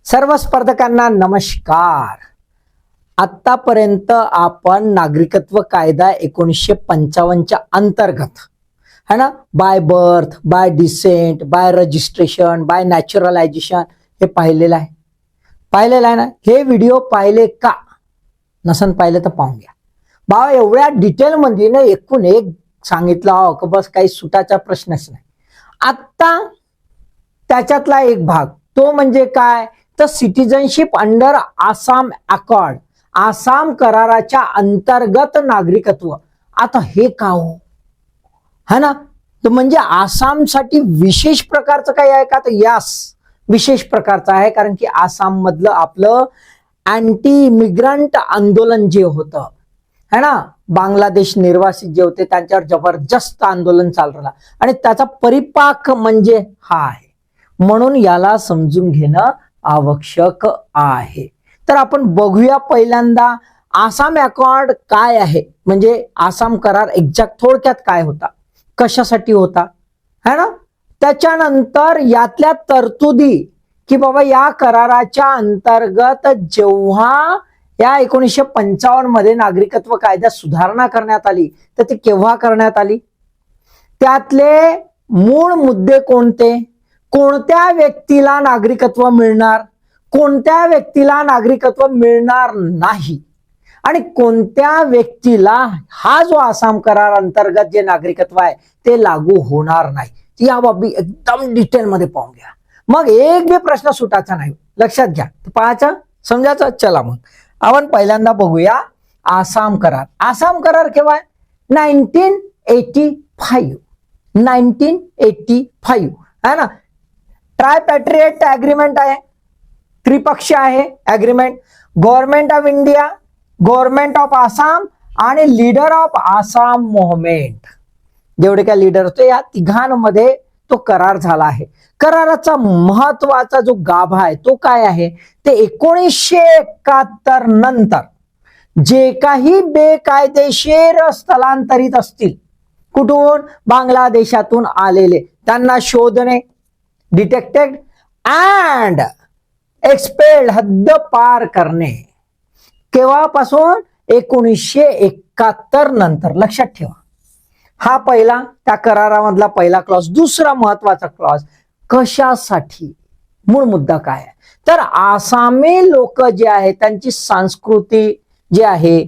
सर्व स्पर्धकांना नमस्कार। आतापर्यंत आपण नागरिकत्व कायदा 1955च्या अंतर्गत है ना, by birth, by descent, by registration, by naturalisation हे पाहिलेलं आहे ना। हे व्हिडिओ पाहिले का नसन पाहिले तर पाहून घ्या। बाबा एवढ्या डिटेलमध्ये ना एकूण एक सांगितलं हो की बस काही सुटाचा प्रश्नच नाही। आता त्याच्यातला एक भाग तो म्हणजे काय तर citizenship under Assam accord, Assam कराराच्या अंतर्गत नागरिकत्व। आता हे का हो है ना, तर म्हणजे आसामसाठी विशेष प्रकारचं काही आहे का तर यस, विशेष प्रकारचं आहे। कारण की आसाम मधलं आपलं अँटी इमिग्रंट आंदोलन जे होतं है ना, बांगलादेश निर्वासित जे होते त्यांच्यावर जबरदस्त आंदोलन चाललं आणि त्याचा परिपाक म्हणजे हा आहे, म्हणून याला समजून घेणं आवश्यक आहे। तर आपण बघूया पहिल्यांदा आसाम अकॉर्ड काय आहे, म्हणजे आसाम करार एक्झॅक्ट थोडक्यात काय होता, कशासाठी होता है ना। त्याच्यानंतर यातल्या तरतुदी की बाबा या कराराच्या अंतर्गत जेव्हा या 1955 मध्ये नागरिकत्व कायद्यात सुधारणा करण्यात आली तर ती केव्हा करण्यात आली, त्यातले मूळ मुद्दे कोणते, कोणत्या व्यक्तीला नागरिकत्व मिळणार, कोणत्या व्यक्तीला नागरिकत्व मिळणार नाही आणि कोणत्या व्यक्तीला हा जो आसाम करार अंतर्गत जे नागरिकत्व आहे ते लागू होणार नाही। या बाबी एकदम डिटेल मध्ये पाहून घ्या, मग एक बी प्रश्न सुटायचा नाही, लक्षात घ्या। पाहायचं समजायचं। चला मग आपण पहिल्यांदा बघूया आसाम करार। आसाम करार केव्हा आहे 1985 है ना। ट्रायपॅट्रिएट अग्रीमेंट आहे, त्रिपक्षीय आहे agreement. Government of India, government of Assam आणि लीडर ऑफ आसाम मूव्हमेंट, जेवढे काय लीडर होते या तिघांमध्ये तो करार झाला आहे। कराराचा महत्वाचा जो गाभा आहे तो काय आहे ते 1971 नंतर जे काही बेकायदेशीर स्थलांतरित असतील, कुठून बांगलादेशातून आलेले, त्यांना शोधणे, डिटेक्टेड अँड एक्सपेल्ड, हद्द पार करणे। केव्हापासून 1971 नंतर, लक्षात ठेवा। हा पहिला त्या करारामधला पहिला क्लॉज। दुसरा महत्वाचा क्लॉज कशासाठी, मूळ मुद्दा काय आहे तर आसामी लोक जे आहे त्यांची संस्कृती जी आहे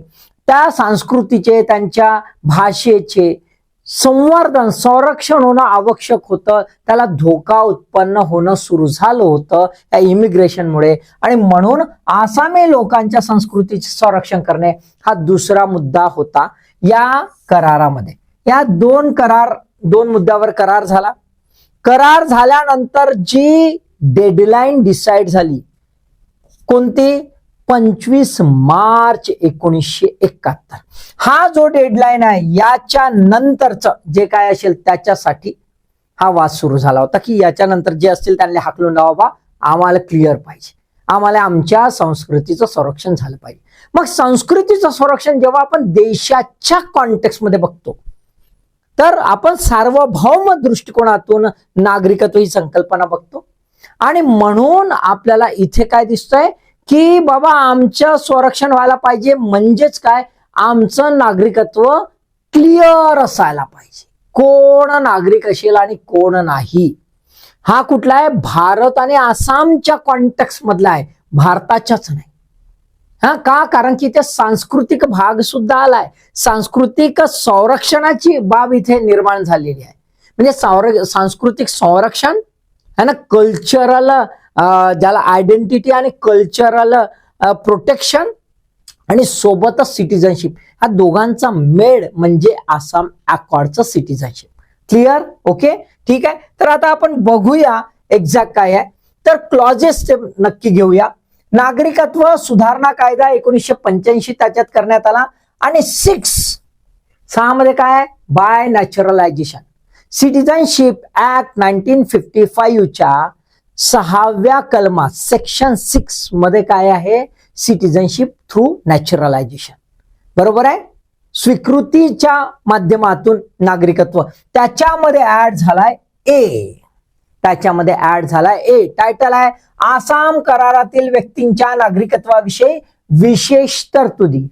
त्या संस्कृतीचे, त्यांच्या भाषेचे संवर्धन, संरक्षण होणं आवश्यक होतं। त्याला धोका उत्पन्न होणं सुरू झालं होतं या इमिग्रेशनमुळे आणि म्हणून आसामी लोकांच्या संस्कृतीचे संरक्षण करणे हा दुसरा मुद्दा होता या करारामध्ये। या दोन मुद्द्यावर करार झाला। करार झाल्यानंतर जी डेडलाईन डिसाइड झाली कोणती 25 मार्च 1971, हा जो डेडलाईन आहे याच्या नंतरचं जे काय असेल त्याच्यासाठी हा वाद सुरू झाला होता की याच्या नंतर जे असतील त्यांना हाकलून लावा, बा आम्हाला क्लिअर पाहिजे, आम्हाला आमच्या संस्कृतीचं संरक्षण झालं पाहिजे। मग संस्कृतीचं संरक्षण जेव्हा आपण देशाच्या कॉन्टेक्स्ट मध्ये बघतो तर आपण सार्वभौम दृष्टिकोनातून नागरिकत्व ही संकल्पना बघतो आणि म्हणून आपल्याला इथे काय दिसतंय की बाबा आमचं संरक्षण व्हायला पाहिजे, म्हणजेच काय आमचं नागरिकत्व क्लिअर असायला पाहिजे, कोण नागरिक असेल आणि कोण नाही। हा कुठला आहे भारत आणि आसामच्या कॉन्टेक्स्ट मधला आहे, भारताच्याच नाही। हा का, कारण की ते सांस्कृतिक भाग सुद्धा आलाय, सांस्कृतिक संरक्षणाची बाब इथे निर्माण झालेली आहे। म्हणजे सांस्कृतिक संरक्षण है ना, कल्चरल ज्याला आयडेंटिटी आणि कल्चरल प्रोटेक्शन आणि सोबतच सिटीजनशिप, हा दोघांचा मेळ म्हणजे आसाम अकॉर्डचं सिटीजनशिप। क्लिअर, ओके, ठीक आहे। तर आता आपण बघूया एक्झॅक्ट काय आहे तर क्लॉजेस नक्की घेऊया। नागरिकत्व सुधारणा कायदा 1985 त्याच्यात करण्यात आला आणि 6 मध्ये काय आहे बाय नॅचरलायझेशन। सिटीजनशिप ऍक्ट 1955 च्या 6व्या कलमात सेक्शन 6 मध्ये काय आहे सिटीजनशिप थ्रू नॅचरलायझेशन, बरोबर आहे, स्वीकृतीच्या माध्यमातून नागरिकत्व, त्याच्यामध्ये ऍड झालाय ए। त्याच्यामध्ये ऍड झाला ए. टायटल आहे आसाम करारातील व्यक्तींच्या नागरिकत्वाविषयी विशेष तरतुदी.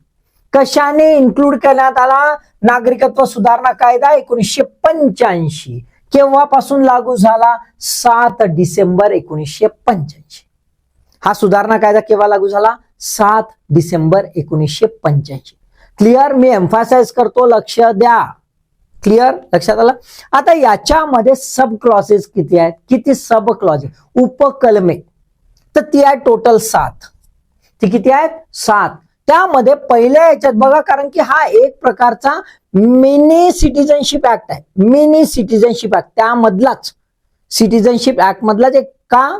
कशाने इन्क्लूड करण्यात आला? नागरिकत्व सुधारणा कायदा 1985. केव्हापासून लागू झाला? 7 डिसेंबर 1985. हा सुधारणा कायदा केव्हा लागू झाला? 7 डिसेंबर 1985. क्लिअर? मी एम्फासाइज करतो, लक्ष द्या. क्लिअर? लक्षात आलं? आता याच्यामध्ये सब क्लॉसेस किती आहेत? किती सब क्लॉज? उपकलमे तर ती आहे टोटल 7. ती किती आहेत? 7. त्यामध्ये पहिल्या याच्यात बघा, कारण की हा एक प्रकारचा मिनी सिटीजनशिप ऍक्ट आहे. मिनी सिटीजनशिप ऍक्ट त्यामधलाच, सिटीजनशिप ऍक्ट मधलाच एक. का?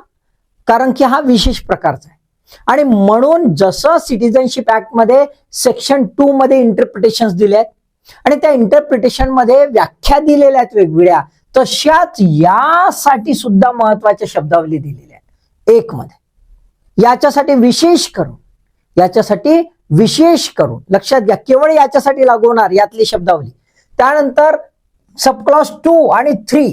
कारण की हा विशेष प्रकारचा आहे. आणि म्हणून जसं सिटीजनशिप ऍक्ट मध्ये सेक्शन 2 मध्ये इंटरप्रिटेशन दिले आहेत आणि त्या इंटरप्रिटेशन मध्ये व्याख्या दिलेल्या आहेत वेगवेगळ्या, तशाच यासाठी सुद्धा महत्वाच्या शब्दावली दिलेल्या आहेत 1 मध्ये. याच्यासाठी विशेष करून लक्षात घ्या, केवळ याच्यासाठी लागू होणार यातली शब्दावली. त्यानंतर सबक्लॉज 2 आणि 3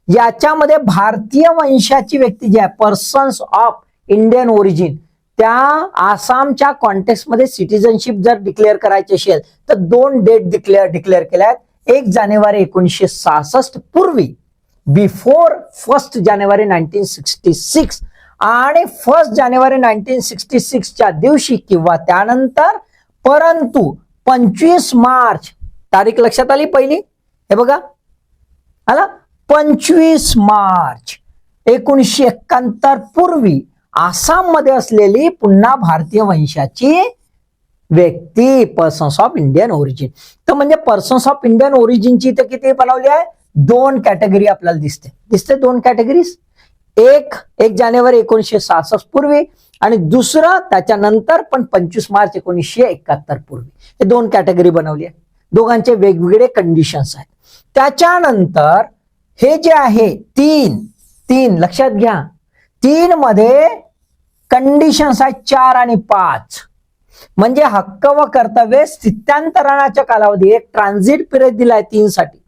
याच्यामध्ये भारतीय वंशाची व्यक्ती जी आहे, पर्सन्स ऑफ इंडियन ओरिजिन, त्या आसामच्या कॉन्टेक्स्ट मध्ये सिटीजनशिप जर डिक्लेअर करायची असेल तर 2 डेट डिक्लेअर केल्या आहेत. 1 जानेवारी 1966 पूर्वी, बिफोर 1 जानेवारी 1966 आणि 1 जानेवारी 1966च्या दिवशी किंवा त्यानंतर, परंतु 25 मार्च तारीख लक्षात आली पहिली? हे बघा आला, 25 मार्च 1971 पूर्वी आसाम मध्ये असलेली पुन्हा भारतीय वंशाची व्यक्ती, पर्सन्स ऑफ इंडियन ओरिजिन. तर म्हणजे पर्सन्स ऑफ इंडियन ओरिजिनची इथे किती बनवली आहे? 2 कॅटेगरी आपल्याला दिसते 2 कॅटेगरीज. एक जानेवारी 1966 पूर्वी आणि दुसरं त्याच्यानंतर पण 25 मार्च 1971 पूर्वी. हे 2 कॅटेगरी बनवली आहे. दोघांचे वेगवेगळे कंडिशन्स आहेत. त्याच्यानंतर हे जे आहे 3 लक्षात घ्या, 3 मध्ये कंडिशन्स आहेत 4 आणि 5. म्हणजे हक्क व कर्तव्य स्थित्यांतरणाच्या कालावधी, एक ट्रान्झिट पिरियड दिलाय 3 साठी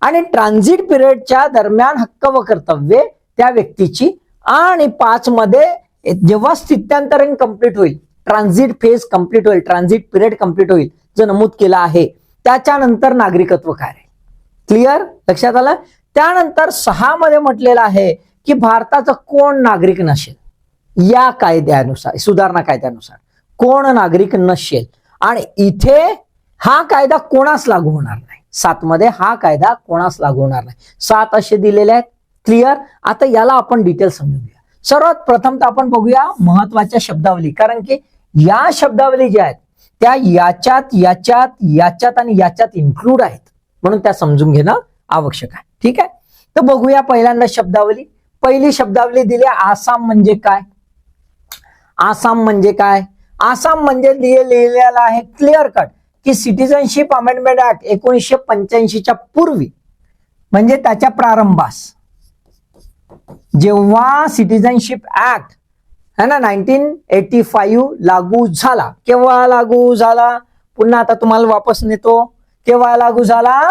आणि ट्रान्झिट पिरियडच्या दरम्यान हक्क व कर्तव्य त्या व्यक्तीची. आणि 5 मध्ये जेव्हा स्थित्यांतरण कंप्लीट होईल, ट्रान्झिट फेज कंप्लीट होईल, ट्रान्झिट पिरियड कंप्लीट होईल, जो नमूद केला आहे, त्याच्यानंतर नागरिकत्व काय आहे. क्लिअर? लक्षात आलं? त्यानंतर 6 मध्ये म्हटलेलं आहे की भारताचा कोण नागरिक नसेल, या कायद्यानुसार, सुधारणा कायद्यानुसार कोण नागरिक नसेल. आणि इथे हा कायदा कोणास लागू होणार नाही. 7 मध्ये हा कायदा कोणास लागू होणार नाही. 7 असे दिलेले आहेत. क्लिअर? आता याला आपण डिटेल समजून घ्या. सर्वात प्रथम तर आपण बघूया महत्वाच्या शब्दावली, कारण की या शब्दावली ज्या आहेत त्या याच्यात आणि याच्यात इन्क्लूड आहेत, म्हणून त्या समजून घेणं आवश्यक आहे. ठीक आहे? तर बघूया पहिल्यांदा शब्दावली. पहिली शब्दावली दिली आसाम म्हणजे काय. आसाम म्हणजे लिहिलेलं आहे क्लिअर कट की सिटीजनशिप अमेंडमेंट ऍक्ट 1985च्या पूर्वी, म्हणजे त्याच्या प्रारंभास, जेव्हा सिटीजनशिप ऍक्ट है ना 1985 लागू झाला. केव्हा लागू झाला? पुन्हा आता तुम्हाला वापस नेतो. केव्हा लागू झाला?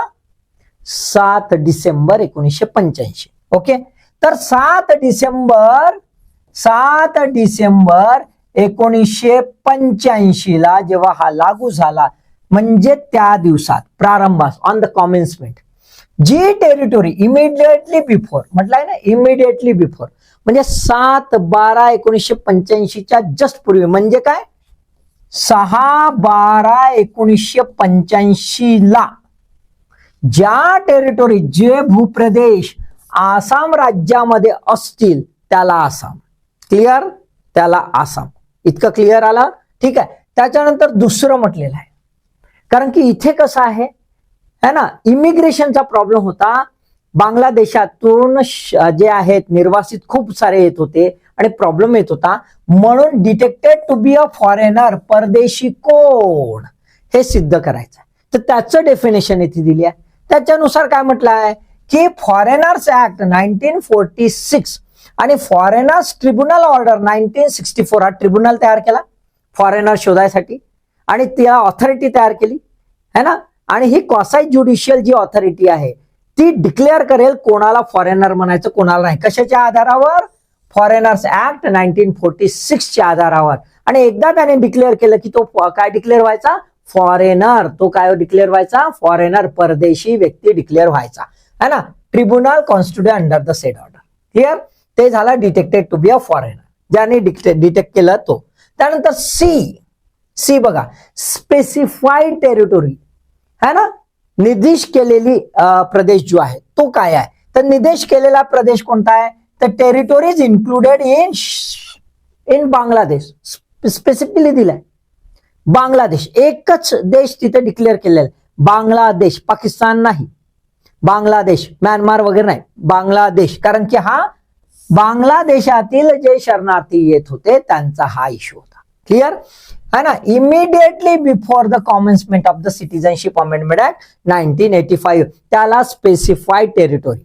7 डिसेंबर 1985. ओके. तर 7 डिसेंबर 1985 ला जेव्हा हा लागू झाला, म्हणजे त्या दिवसात प्रारंभास, ऑन द कॉमेन्समेंट, जी टेरिटोरी इमिडिएटली बिफोर म्हटलंय ना, इमिडिएटली बिफोर म्हणजे 7/12/1985च्या जस्ट पूर्वी, म्हणजे काय 6/12/1985 ला ज्या टेरिटोरी, जे भूप्रदेश आसाम राज्यामध्ये असतील त्याला आसाम. क्लिअर? त्याला आसाम. इतकं क्लिअर आला? ठीक आहे. त्याच्यानंतर दुसरं म्हटलेलं आहे, कारण की इथे कसं आहे है ना, इमिग्रेशनचा प्रॉब्लेम होता. बांगलादेशातून जे आहेत निर्वासित खूप सारे येत होते आणि प्रॉब्लेम येत होता, म्हणून detected to be a foreigner, परदेशी कोण हे सिद्ध करायचं. तर त्याचं डेफिनेशन इथे दिली आहे. त्याच्यानुसार काय म्हटलं आहे की फॉरेनर्स ऍक्ट 1946 आणि फॉरेनर्स ट्रिब्युनल ऑर्डर 1964 हा ट्रिब्युनल तयार केला फॉरेनर शोधायसाठी आणि त्या ऑथॉरिटी तयार केली है ना. आणि ही क्वासाई ज्युडिशियल जी ऑथॉरिटी आहे ती डिक्लेअर करेल कोणाला फॉरेनर म्हणायचं कोणाला नाही. कशाच्या आधारावर? फॉरेनर्स ऍक्ट 1946च्या आधारावर. आणि एकदा त्याने डिक्लेअर केलं की तो काय डिक्लेअर व्हायचा? फॉरेनर. तो काय डिक्लेअर व्हायचा? फॉरेनर, परदेशी व्यक्ती डिक्लेअर व्हायचा, है ना. Tribunal constitute under the said order. Clear? ते झाला detected to be a foreigner, ज्याने डिटेक्ट केलं तो. त्यानंतर सी बघा, स्पेसिफाईड टेरिटोरी, है ना. निर्दिष्ट केलेली प्रदेश जो आहे तो काय आहे? तर निर्देश केलेला प्रदेश कोणता आहे? तर territories included in Bangladesh. Specifically दिलाय बांगलादेश. एकच देश तिथे डिक्लेअर केलेला आहे, बांगलादेश. पाकिस्तान नाही, बांगलादेश, म्यानमार वगैरे नाही, बांगलादेश. कारण की हा बांगलादेशातील जे शरणार्थी येत होते त्यांचा हा इश्यू होता. क्लिअर है ना. Immediately before the commencement of the citizenship amendment act 1985 त्याला स्पेसिफाईड टेरिटोरी,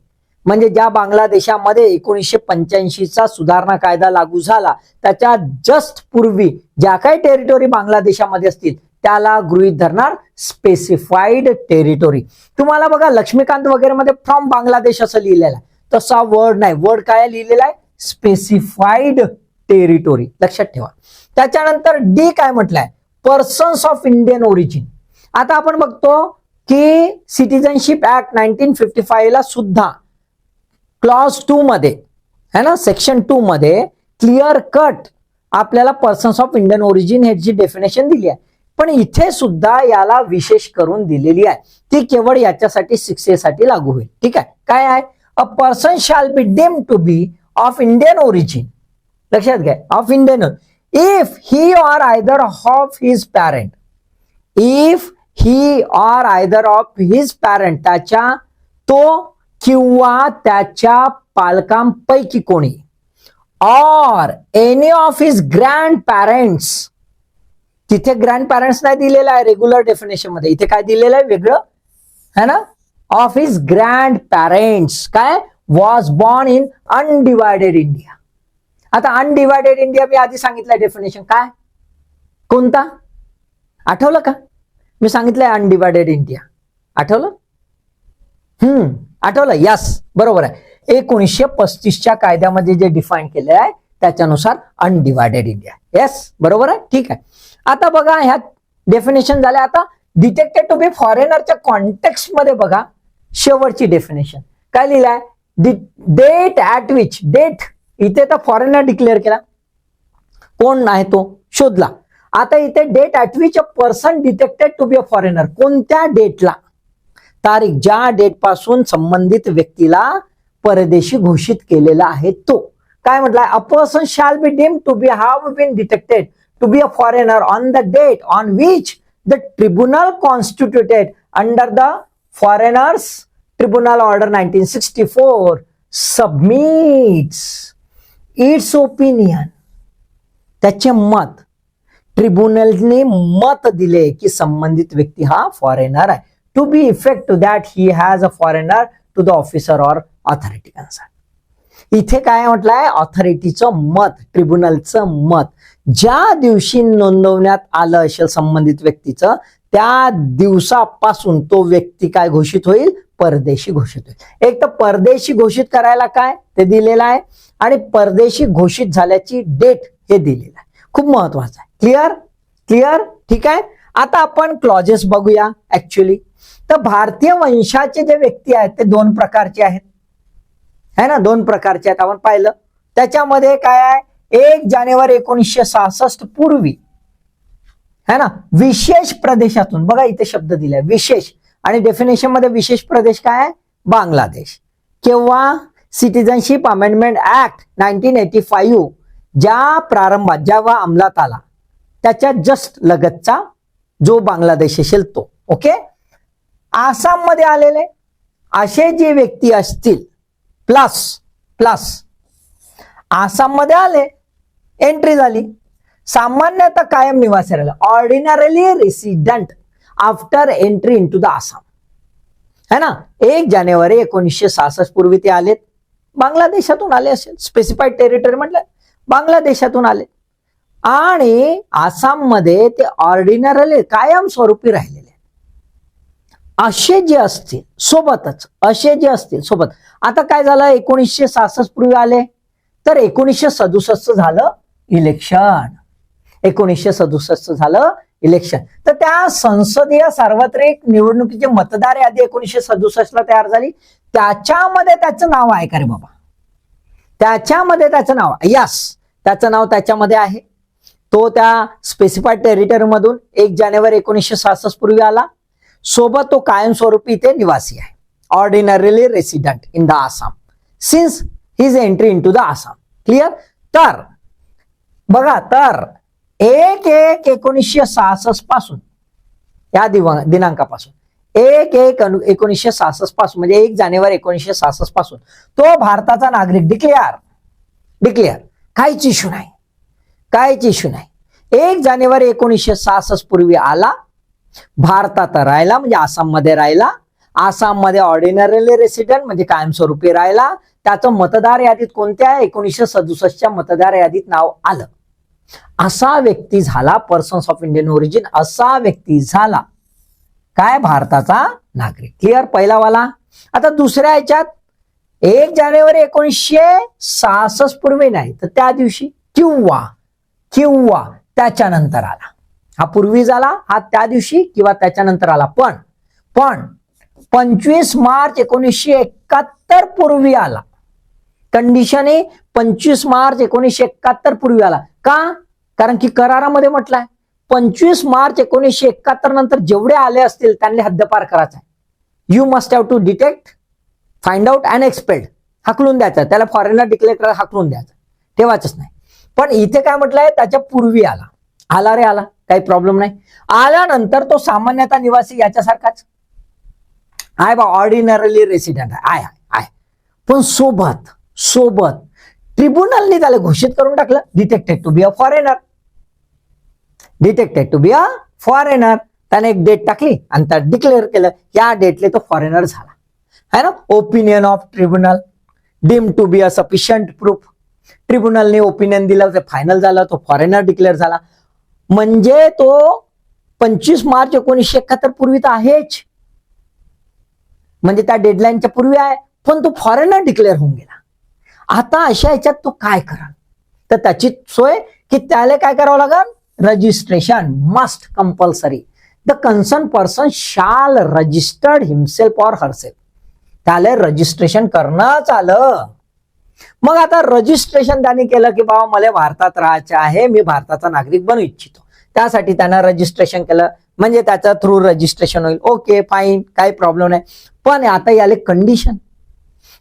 म्हणजे ज्या बांगलादेशामध्ये 1985चा सुधारणा कायदा लागू झाला त्याच्या जस्ट पूर्वी ज्या काही टेरिटोरी बांगलादेशामध्ये असतील त्याला गृहीत धरणार स्पेसिफाईड टेरिटोरी. तुम्हाला बघा लक्ष्मीकांत वगैरे मध्ये फ्रॉम बांगलादेश असं लिहिलेलं आहे, तसा वर्ड नाही. वर्ड काय लिहिलेला आहे? Specified territory. लक्षात ठेवा. त्याच्यानंतर डी काय म्हटलंय? Persons of Indian origin. आता आपण बघतो की सिटीजनशिप ऍक्ट 1955 ला सुद्धा क्लॉज 2 मध्ये, है ना, सेक्शन 2 मध्ये क्लिअर कट आपल्याला पर्सन्स ऑफ इंडियन ओरिजिन ह्याची डेफिनेशन दिली आहे. पण इथे सुद्धा याला विशेष करून दिलेली आहे. ती केवळ याच्यासाठी शिक्षेसाठी लागू होईल. ठीक आहे. काय आहे? A person shall be deemed to be of Indian origin. लक्षात घ्या, of Indian, if he or either of his parent, if he or either of his parent, त्याच्या तो किंवा त्याच्या पालकांपैकी कोणी, or any of his grandparents. तिथे grandparents नाही दिलेलं आहे रेग्युलर डेफिनेशन मध्ये, इथे काय दिलेलं आहे वेगळं, है ना. ऑफ हिज ग्रँड पॅरेंट्स काय? Was born in undivided India. आता अनडिवायडेड इंडिया मी आधी सांगितलं डेफिनेशन काय, कोणता आठवलं का? मी सांगितलंय अनडिवायडेड इंडिया. आठवलं? आठवलं? यस, बरोबर आहे. 1935च्या कायद्यामध्ये जे डिफाईन केले आहे त्याच्यानुसार अनडिवायडेड इंडिया. येस, बरोबर आहे. ठीक आहे. आता बघा ह्या डेफिनेशन झाल्या. आता डिटेक्टेड टू बी फॉरेनरच्या कॉन्टेक्स्ट मध्ये बघा शेवटची डेफिनेशन काय लिहिलंय? डेट ऍट विच, डेट इथे तर फॉरेनर डिक्लेअर केला, कोण आहे तो शोधला. आता इथे date at which a person detected to be a foreigner, कोणत्या डेटला, तारीख ज्या डेट पासून संबंधित व्यक्तीला परदेशी घोषित केलेला आहे तो. काय म्हटलंय? A person shall be deemed to be have been detected to be a foreigner on the date on which the tribunal constituted under the foreigners tribunal order 1964 submits its opinion. त्याचे मत, ट्रिब्युनलने मत दिले की संबंधित व्यक्ती हा फॉरेनर आहे, to be effect to that he has a foreigner to the officer or authority concern. इथे काय म्हटलंय? ऑथॉरिटीचं मत, ट्रिब्युनलचं मत. ज्या दिवशी नोंदवण्यात आलं असेल संबंधित व्यक्तीचं त्या दिवसापासून तो व्यक्ती काय घोषित होईल? परदेशी घोषित होईल. एक तर परदेशी घोषित करायला काय ते दिलेलं आहे आणि परदेशी घोषित झाल्याची डेट हे दिलेलं आहे. खूप महत्वाचं आहे. क्लिअर? क्लिअर? ठीक आहे. आता आपण क्लॉजेस बघूया. ऍक्च्युअली तर भारतीय वंशाचे जे व्यक्ती आहेत ते 2 प्रकारचे आहेत, है ना. 2 प्रकारचे आहेत आपण पाहिलं. त्याच्यामध्ये काय आहे? 1 जानेवारी 1966 पूर्वी, है ना, विशेष प्रदेशातून, बघा इथे शब्द दिलाय विशेष, आणि डेफिनेशन मध्ये विशेष प्रदेश काय आहे? बांगलादेश. केव्हा? सिटीजनशिप अमेंडमेंट ऍक्ट 1985 ज्या प्रारंभात जेव्हा अंमलात आला त्याच्या जस्ट लगतचा जो बांगलादेश असेल तो. ओके. आसाम मध्ये आलेले असे जे व्यक्ती असतील प्लस आसाम मध्ये आले, एंट्री झाली, सामान्यतः कायम निवासी राहिला, ordinarily resident after entry into the Assam, है ना. 1 जानेवारी 1966 पूर्वी ते आलेत, बांगलादेशातून आले असेल. स्पेसिफाईड टेरिटरी म्हटलं बांगलादेशातून आले आणि आसाम मध्ये ते ऑर्डिनरली कायम स्वरूपी राहिलेले. असे जे असतील सोबतच, असे जे असतील सोबत. आता काय झालं, 1966 पूर्वी आले तर 1967 झालं इलेक्शन. 1967 झालं इलेक्शन. तर त्या संसदीय सार्वत्रिक निवडणुकीची मतदार यादी 1967 ला तयार झाली. त्याच्यामध्ये त्याचं नाव आहे का रे बाबा? त्याच्यामध्ये त्याचं नाव, यस, त्याचं नाव त्याच्यामध्ये आहे. तो त्या स्पेसिफाईड टेरिटरी मधून 1 जानेवारी 1966 पूर्वी आला. सोबत तो कायमस्वरूपी इथे निवासी आहे. Ordinarily resident in the Assam since his entry into the Assam. Clear? तर बघा, तर 1/1/1966 पासून, या दिनांकापासून 1/1/1966 पासून म्हणजे 1 जानेवारी 1966 पासून तो भारताचा नागरिक डिक्लेअर. काहीच इश्यू नाही, काहीच इश्यू नाही. 1 जानेवारी 1966 पूर्वी आला, भारतात राहिला म्हणजे आसाममध्ये राहिला. आसाममध्ये ऑर्डिनरी रेसिडेंट म्हणजे कायमस्वरूपी राहिला. त्याचं मतदार यादीत कोणत्या 1967च्या मतदार यादीत नाव आलं. असा व्यक्ती झाला, पर्सन्स ऑफ इंडियन ओरिजिन, असा व्यक्ती झाला काय, भारताचा नागरिक. क्लिअर? पहिला वाला. आता दुसऱ्या ह्याच्यात 1 जानेवारी 1966 पूर्वी नाही तर त्या दिवशी किंवा त्याच्यानंतर आला. हा पूर्वी झाला, हा त्या दिवशी किंवा त्याच्यानंतर आला. पण 25 मार्च 1971 पूर्वी आला. कंडिशन आहे 25 मार्च 1971 पूर्वी आला. का? कारण की करारामध्ये म्हटलंय 25 मार्च 1971 नंतर जेवढे आले असतील त्यांनी हद्दपार करायचा आहे. You must have to detect, find out and expelled. हाकलून द्यायचं, त्याला फॉरेनर डिक्लेअर करायला हाकलून द्यायचं, ठेवायचंच नाही. पण इथे काय म्हटलंय, त्याच्या पूर्वी आला रे आला, काही प्रॉब्लेम नाही. आल्यानंतर तो सामान्यतः निवासी याच्यासारखाच आहे बा, ऑर्डिनरली रेसिडेंट आहे. पण सोबत ट्रिब्युनलने त्याला घोषित करून टाकलं detected to be a foreigner. त्याने एक डेट टाकली आणि त्या डिक्लेअर केलं, या डेटले तो फॉरेनर झाला है ना. Opinion of tribunal deem to be a sufficient proof. ट्रिब्युनलने ओपिनियन दिलं, ते फायनल झालं, तो फॉरेनर डिक्लेअर झाला. म्हणजे तो 25 मार्च 1971 पूर्वी तर आहेच, म्हणजे त्या डेडलाईनच्या पूर्वी आहे, पण तो फॉरेनर डिक्लेअर होऊन गेला. आता अशा ह्याच्यात तो काय करा, तर त्याची सोय की त्याला काय करावं लागेल, registration must compulsory. The concern person शाल रजिस्टर्ड हिमसेल्फ ऑर हरसेल्फ. त्याला रजिस्ट्रेशन करणंच आलं. मग आता रजिस्ट्रेशन त्याने केलं की बाबा मला भारतात राहायचं आहे, मी भारताचा नागरिक बनू इच्छितो. त्यासाठी त्यानं रजिस्ट्रेशन केलं, म्हणजे त्याच्या थ्रू रजिस्ट्रेशन होईल. ओके फाईन, काही प्रॉब्लेम नाही. पण आता याले कंडिशन,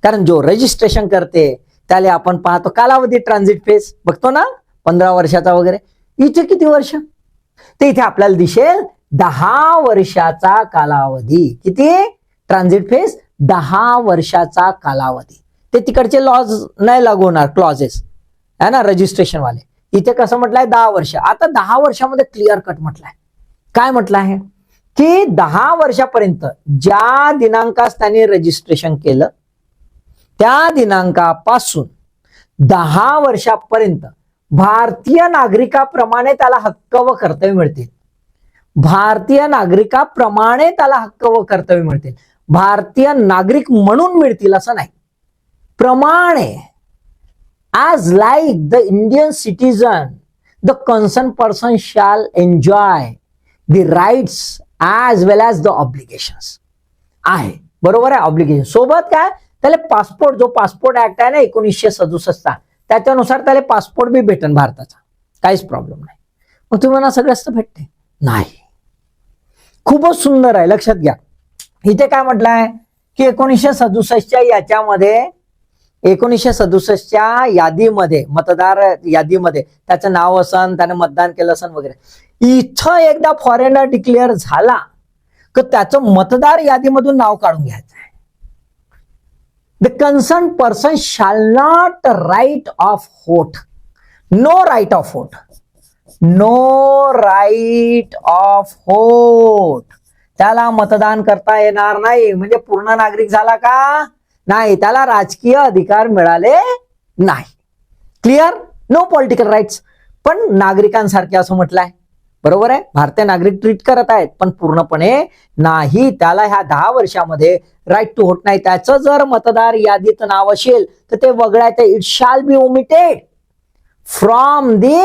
कारण जो रजिस्ट्रेशन करते त्याला आपण पाहतो कालावधी, ट्रान्झिट फेज बघतो ना, 15 वर्षाचा वगैरे. इथे किती वर्ष, ते इथे आपल्याला दिसेल 10 वर्षाचा कालावधी. किती ट्रान्झिट फेज? 10 वर्षाचा कालावधी. ते तिकडचे लॉज नाही लागू होणार, क्लॉजेस है ना रजिस्ट्रेशन वाले. इथे कसं म्हटलंय 10 वर्ष. आता 10 वर्षामध्ये क्लिअर कट म्हटलंय. काय म्हटलं आहे की 10 वर्षापर्यंत ज्या दिनांकास त्यांनी रजिस्ट्रेशन केलं त्या दिनांकापासून 10 वर्षापर्यंत भारतीय नागरिकाप्रमाणे त्याला हक्क व कर्तव्य मिळतील. भारतीय नागरिकाप्रमाणे त्याला हक्क व कर्तव्य मिळतील. भारतीय नागरिक म्हणून मिळतील असं नाही, प्रमाणे. as like the Indian citizen, the concerned person shall enjoy the rights as well as the obligations. आहे बरोबर आहे. ऑब्लिगेशन सोबत काय, त्याला पासपोर्ट, जो पासपोर्ट ऍक्ट आहे ना 1967 त्याच्यानुसार त्याला पासपोर्ट बी भेटेल भारताचा, काहीच प्रॉब्लेम नाही. मग तुम्ही म्हणा सगळ्याच तर भेटते नाही. खूपच सुंदर आहे, लक्षात घ्या. इथे काय म्हटलंय की 1967च्या याच्यामध्ये 1967च्या यादीमध्ये, मतदार यादीमध्ये त्याचं नाव असन, त्याने मतदान केलं असन वगैरे. इथं एकदा फॉरेनर डिक्लेअर झाला की त्याचं मतदार यादीमधून नाव काढून घ्यायचं आहे. The concern person shall not right of vote. No right of vote. No right of vote. त्याला मतदान करता येणार नाही. म्हणजे पूर्ण नागरिक झाला का नाही, त्याला राजकीय अधिकार मिळाले नाही. क्लिअर? No political rights. पण नागरिकांसारखे असं म्हटलंय. बरोबर आहे, भारतीय नागरिक ट्रीट करत आहेत, पण पूर्णपणे नाही. त्याला ह्या 10 वर्षामध्ये राईट टू व्होट नाही. त्याचं जर मतदार यादीत नाव असेल तर ते वगळायचं. It shall be omitted from the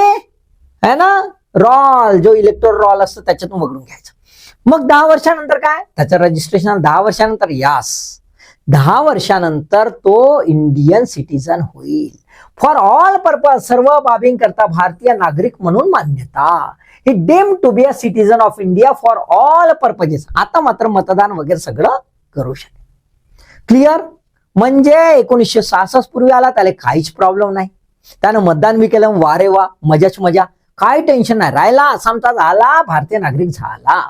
है ना रॉल, जो इलेक्टोरल रॉल असतं त्याच्यातून वगळून घ्यायचं. मग 10 वर्षानंतर काय, त्याचं रजिस्ट्रेशन 10 वर्षानंतर, यास 10 वर्षानंतर तो इंडियन सिटीजन होईल. फॉर ऑल पर्पज, सर्व बाबींकरता भारतीय नागरिक म्हणून मान्यता. He deem to be a citizen of India for all purposes. आता मात्र मतदान वगैरे सगळं करू शकेल. क्लिअर? म्हणजे 1966 पूर्वी आला त्याला काहीच प्रॉब्लेम नाही. त्यानं मतदान बी केलं, वारे वा, मजाच मजा, काय टेन्शन नाही. राहिला आसामचा झाला, भारतीय नागरिक झाला.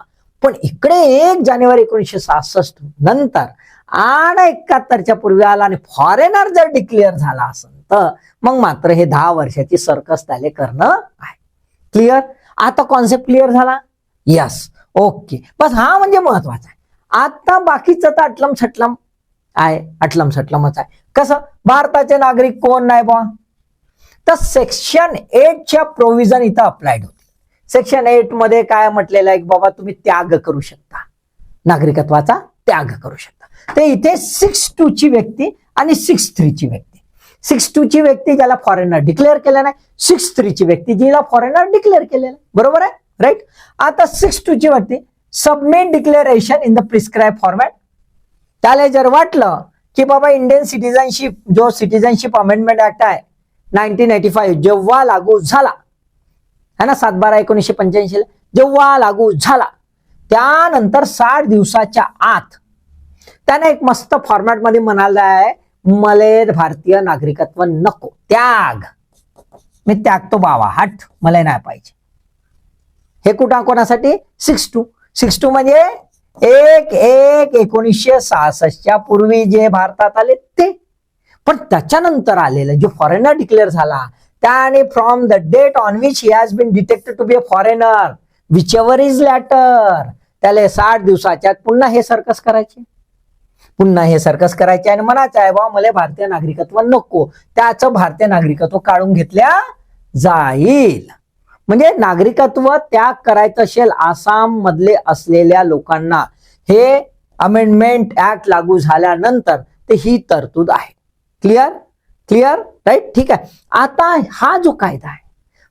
पण इकडे 1 जानेवारी 1966 नंतर 871च्या पूर्वी आला आणि फॉरेनर जर डिक्लेअर झाला असेल तर मग मात्र हे 10 वर्षाची सर्कस त्याला करणं आहे. क्लिअर? आता कॉन्सेप्ट क्लिअर झाला? Yes, okay. बस हा म्हणजे महत्वाचा आहे. आता बाकीचं तर अटलम सटलम आहे, अटलम सटलमच आहे. कसं, भारताचे नागरिक कोण नाही बा, तर सेक्शन 8च्या प्रोव्हिजन इथं अप्लाइड होते. सेक्शन 8 मध्ये काय म्हटलेलं आहे की बाबा तुम्ही त्याग करू शकता, नागरिकत्वाचा त्याग करू शकता. ते इथे 6(2) ची व्यक्ती आणि 6(3) ची व्यक्ती. 6(2) ची व्यक्ती ज्याला फॉरेनर डिक्लेअर केलं नाही, 6(3) ची व्यक्ती जिला फॉरेनर डिक्लेअर केलेलं, बरोबर आहे, राईट. आता 6(2) ची व्यक्ती submit declaration in the prescribe format. त्याला जर वाटलं की बाबा इंडियन सिटीजनशिप, जो सिटीजनशिप अमेंडमेंट ऍक्ट आहे 1985 जेव्हा लागू झाला है ना, 7/12/1985 जेव्हा लागू झाला, त्यानंतर 60 दिवसाच्या आत त्याने एक मस्त फॉर्मॅट मध्ये म्हणाला आहे, मले भारतीय नागरिकत्व नको, त्याग, मी त्यागतो बाबा, हट, मला नाही पाहिजे. हे कुठं कोणासाठी? 6(2) म्हणजे 1/1/1966च्या पूर्वी जे भारतात आले ते. पण त्याच्यानंतर आलेलं जे फॉरेनर डिक्लेअर झाला त्याने from the date on which he has been detected to be a foreigner whichever is later, त्याला 60 दिवसाच्यात पुन्हा हे सर्कस करायचे, पुन्हा हे सर्कस करायचे आणि म्हणायचं आहे बा मला भारतीय नागरिकत्व नको, त्याचं भारतीय नागरिकत्व काढून घेतल्या जाईल. म्हणजे नागरिकत्व त्याग करायचं असेल आसाम मधले असलेल्या लोकांना, हे अमेंडमेंट ऍक्ट लागू झाल्यानंतर ते ही तरतूद आहे. क्लिअर? क्लिअर, राईट, ठीक आहे. आता हा जो कायदा आहे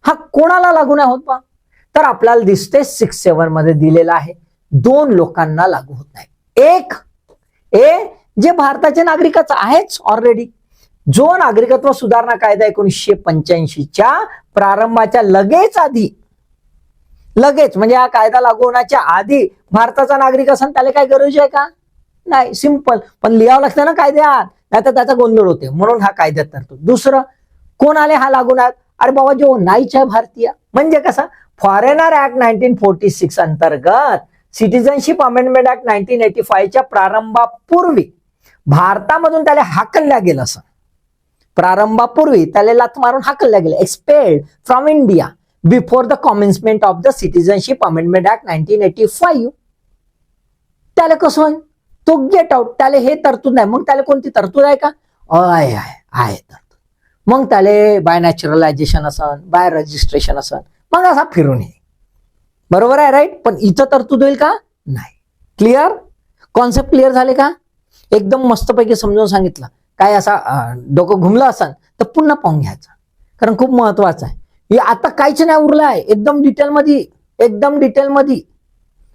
हा कोणाला लागू नाही होत बा, तर आपल्याला दिसते 6(7) मध्ये दिलेला आहे 2 लोकांना लागू होत नाही. एक जे भारताचे नागरिकच आहेच ऑलरेडी, जो नागरिकत्व सुधारणा कायदा 1985च्या प्रारंभाच्या लगेच म्हणजे हा कायदा लागू होण्याच्या आधी भारताचा नागरिक असेल त्याला काय गरज आहे का? नाही, सिंपल. पण लिहावं लागतं ना कायद्यात, नाही तर त्याचा गोंधळ होते, म्हणून हा कायद्यात तरतो. दुसरं कोण आले हा लागून आहेत? अरे बाबा जो नाहीच आहे भारतीय, म्हणजे कसं, फॉरेनर ऍक्ट 1946 अंतर्गत सिटीजनशिप अमेंडमेंट ऍक्ट 1985च्या प्रारंभापूर्वी भारतामधून त्याला हाकलल्या गेलं असं, प्रारंभापूर्वी त्याला लाथ मारून हाकलल्या गेलं, expelled from India before the commencement of the citizenship amendment act 1985. त्याला कसं होईल? तो गेट आउट, त्याला हे तरतूद नाही. मग त्याला कोणती तरतूद आहे का? आहे तरतूद. मग त्याला बाय नॅचरलायझेशन असन, बाय रजिस्ट्रेशन असन, मग असा फिरून ये, बरोबर आहे, राईट. पण इथं तरतूद होईल का? नाही. क्लिअर? कॉन्सेप्ट क्लिअर झाले का? एकदम मस्तपैकी समजून सांगितलं. काय असा डोकं घुमलं असन तर पुन्हा पाहून घ्यायचं, कारण खूप महत्वाचं आहे. हे आता काहीच नाही उरलं आहे, एकदम डिटेलमध्ये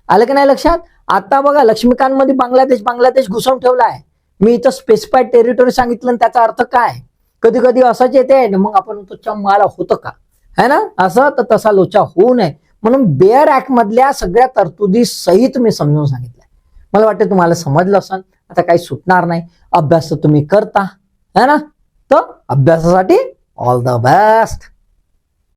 आलं की नाही लक्षात? आता बघा लक्ष्मीकांतमध्ये बांगलादेश घुसवून ठेवला आहे. मी इथं स्पेसिफाईड टेरिटरी सांगितलं आणि त्याचा अर्थ काय, कधी कधी असंच येते, मग आपण तो मला होतं का, है ना, असं तर तसा लोचा होऊ नये म्हणून बेअर ऍक्ट मधल्या सगळ्या तरतुदी सहित मी समजून सांगितलंय. मला वाटतं तुम्हाला समजलं असेल, आता काही सुटणार नाही. अभ्यास तर तुम्ही करता है ना, तर अभ्यासासाठी ऑल द बेस्ट.